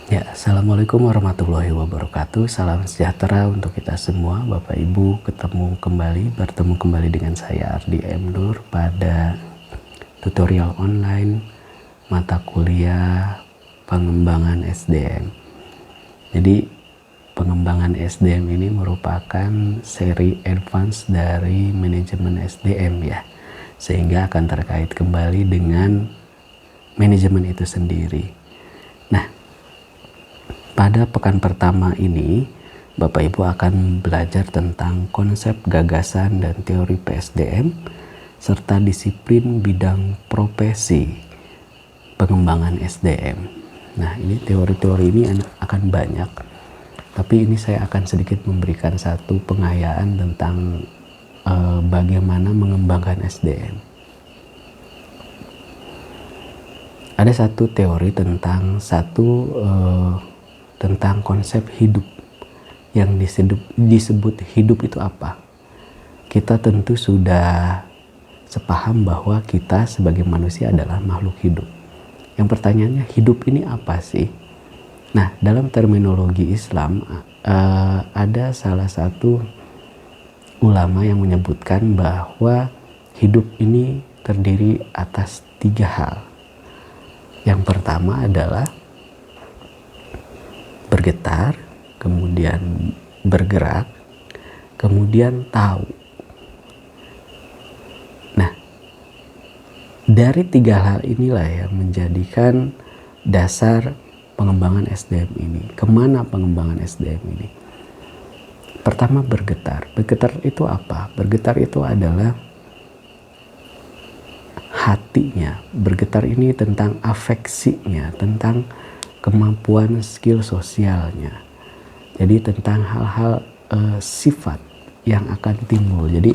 Ya, Assalamualaikum warahmatullahi wabarakatuh. Salam sejahtera untuk kita semua, Bapak Ibu. Bertemu kembali dengan saya Ardi M. Nur pada tutorial online mata kuliah pengembangan SDM. Jadi, pengembangan SDM ini merupakan seri advance dari manajemen SDM ya, sehingga akan terkait kembali dengan manajemen itu sendiri. Nah, pada pekan pertama ini, Bapak Ibu akan belajar tentang konsep gagasan dan teori PSDM, serta disiplin bidang profesi pengembangan SDM. Nah, ini teori-teori ini akan banyak, tapi ini saya akan sedikit memberikan satu pengayaan tentang bagaimana mengembangkan SDM. Ada satu teori tentang tentang konsep hidup. Yang disebut hidup itu apa? Kita tentu sudah sepaham bahwa kita sebagai manusia adalah makhluk hidup. Yang pertanyaannya, hidup ini apa sih? Nah, dalam terminologi Islam ada salah satu ulama yang menyebutkan bahwa hidup ini terdiri atas 3 hal. Yang pertama adalah bergetar, kemudian bergerak, kemudian tahu. Nah, dari 3 hal inilah yang menjadikan dasar pengembangan SDM ini. Kemana pengembangan SDM ini? Pertama, bergetar. Bergetar itu apa? Bergetar itu adalah hatinya. Bergetar ini tentang afeksinya, tentang kemampuan skill sosialnya. Jadi tentang hal-hal sifat yang akan timbul. Jadi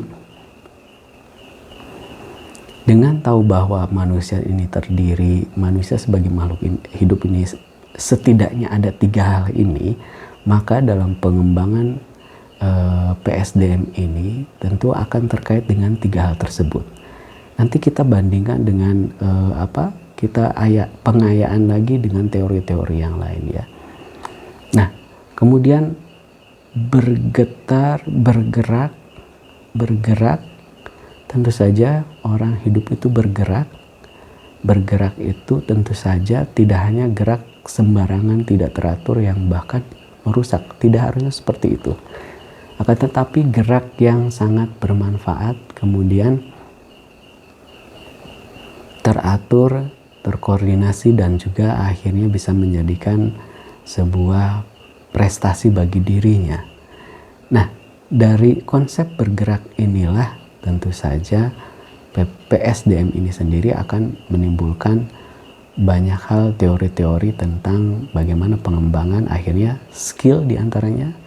dengan tahu bahwa manusia sebagai makhluk hidup ini setidaknya ada 3 hal ini, maka dalam pengembangan PSDM ini tentu akan terkait dengan 3 hal tersebut. Nanti kita bandingkan dengan kita pengayaan lagi dengan teori-teori yang lain ya. Nah, kemudian bergetar, bergerak, tentu saja orang hidup itu bergerak. Bergerak itu tentu saja tidak hanya gerak sembarangan, tidak teratur yang bahkan merusak. Tidak harusnya seperti itu. Akan tetapi gerak yang sangat bermanfaat, kemudian teratur, terkoordinasi, dan juga akhirnya bisa menjadikan sebuah prestasi bagi dirinya. Nah, dari konsep bergerak inilah tentu saja PSDM ini sendiri akan menimbulkan banyak hal teori-teori tentang bagaimana pengembangan akhirnya skill diantaranya,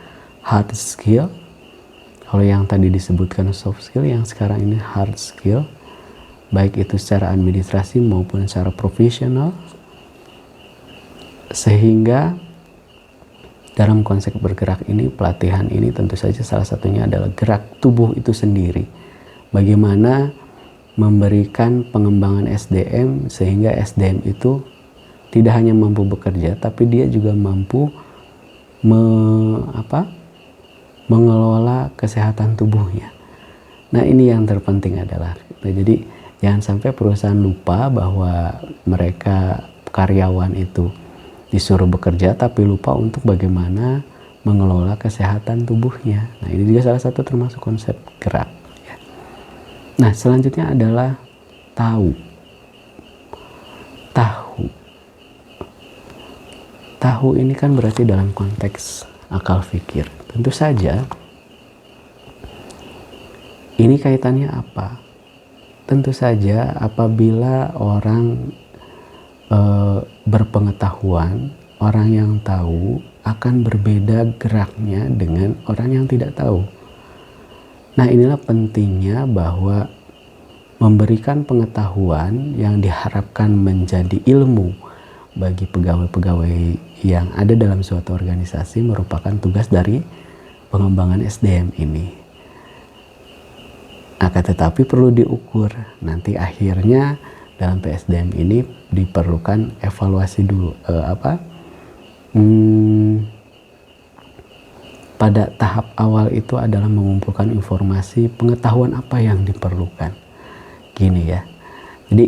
hard skill. Kalau yang tadi disebutkan soft skill, yang sekarang ini hard skill, baik itu secara administrasi maupun secara profesional, sehingga dalam konsep bergerak ini, pelatihan ini tentu saja salah satunya adalah gerak tubuh itu sendiri. Bagaimana memberikan pengembangan SDM sehingga SDM itu tidak hanya mampu bekerja, tapi dia juga mampu mengelola kesehatan tubuhnya. Nah, ini yang terpenting adalah jadi jangan sampai perusahaan lupa bahwa mereka karyawan itu disuruh bekerja tapi lupa untuk bagaimana mengelola kesehatan tubuhnya. Nah, ini juga salah satu termasuk konsep gerak. Ya. Nah, selanjutnya adalah tahu. Tahu ini kan berarti dalam konteks akal pikir. Tentu saja ini kaitannya apa? Tentu saja apabila orang berpengetahuan, orang yang tahu akan berbeda geraknya dengan orang yang tidak tahu. Nah, inilah pentingnya bahwa memberikan pengetahuan yang diharapkan menjadi ilmu bagi pegawai-pegawai yang ada dalam suatu organisasi merupakan tugas dari pengembangan SDM ini. Akan tetapi perlu diukur. Nanti akhirnya dalam PSDM ini diperlukan evaluasi dulu, pada tahap awal itu adalah mengumpulkan informasi pengetahuan apa yang diperlukan. Gini ya. Jadi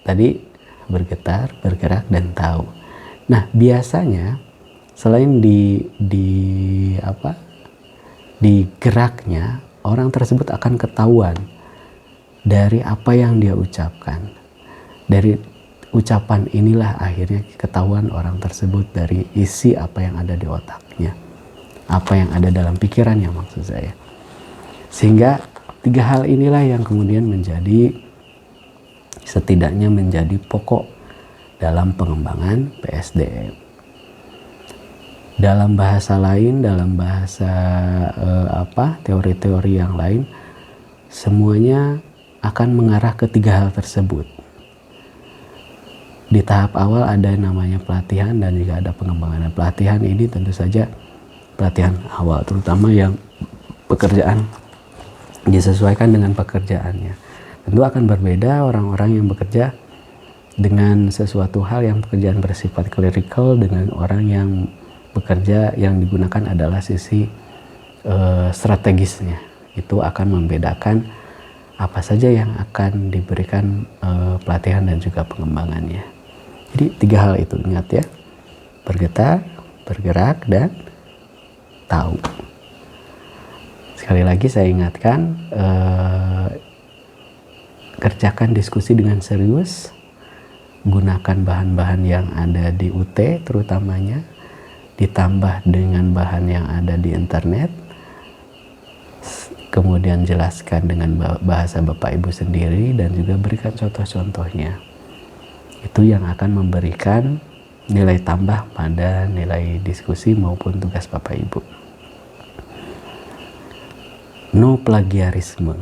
tadi bergetar, bergerak, dan tahu. Nah, biasanya selain di geraknya, orang tersebut akan ketahuan dari apa yang dia ucapkan. Dari ucapan inilah akhirnya ketahuan orang tersebut dari isi apa yang ada di otaknya, apa yang ada dalam pikirannya maksud saya. Sehingga 3 hal inilah yang kemudian setidaknya menjadi pokok dalam pengembangan PSDM. Dalam bahasa lain, dalam bahasa teori-teori yang lain, semuanya akan mengarah ke 3 hal tersebut. Di tahap awal ada namanya pelatihan dan juga ada pengembangan. Pelatihan ini tentu saja pelatihan awal, terutama yang pekerjaan disesuaikan dengan pekerjaannya. Tentu akan berbeda orang-orang yang bekerja dengan sesuatu hal yang pekerjaan bersifat clerical dengan orang yang bekerja yang digunakan adalah sisi strategisnya. Itu akan membedakan apa saja yang akan diberikan pelatihan dan juga pengembangannya. Jadi 3 hal itu, ingat ya. Bergetar, bergerak, dan tahu. Sekali lagi saya ingatkan, kerjakan diskusi dengan serius, gunakan bahan-bahan yang ada di UT terutamanya, ditambah dengan bahan yang ada di internet, kemudian jelaskan dengan bahasa Bapak Ibu sendiri dan juga berikan contoh-contohnya. Itu yang akan memberikan nilai tambah pada nilai diskusi maupun tugas Bapak Ibu. No plagiarisme.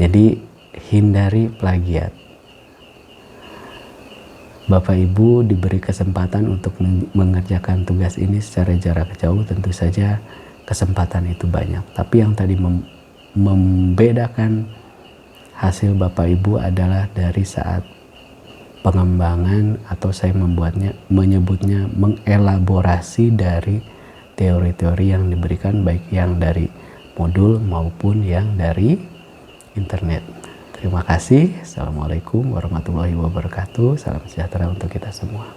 Jadi hindari plagiat. Bapak Ibu diberi kesempatan untuk mengerjakan tugas ini secara jarak jauh, tentu saja kesempatan itu banyak. Tapi yang tadi membedakan hasil Bapak Ibu adalah dari saat pengembangan, atau saya menyebutnya mengelaborasi dari teori-teori yang diberikan, baik yang dari modul maupun yang dari internet. Terima kasih. Assalamualaikum warahmatullahi wabarakatuh. Salam sejahtera untuk kita semua.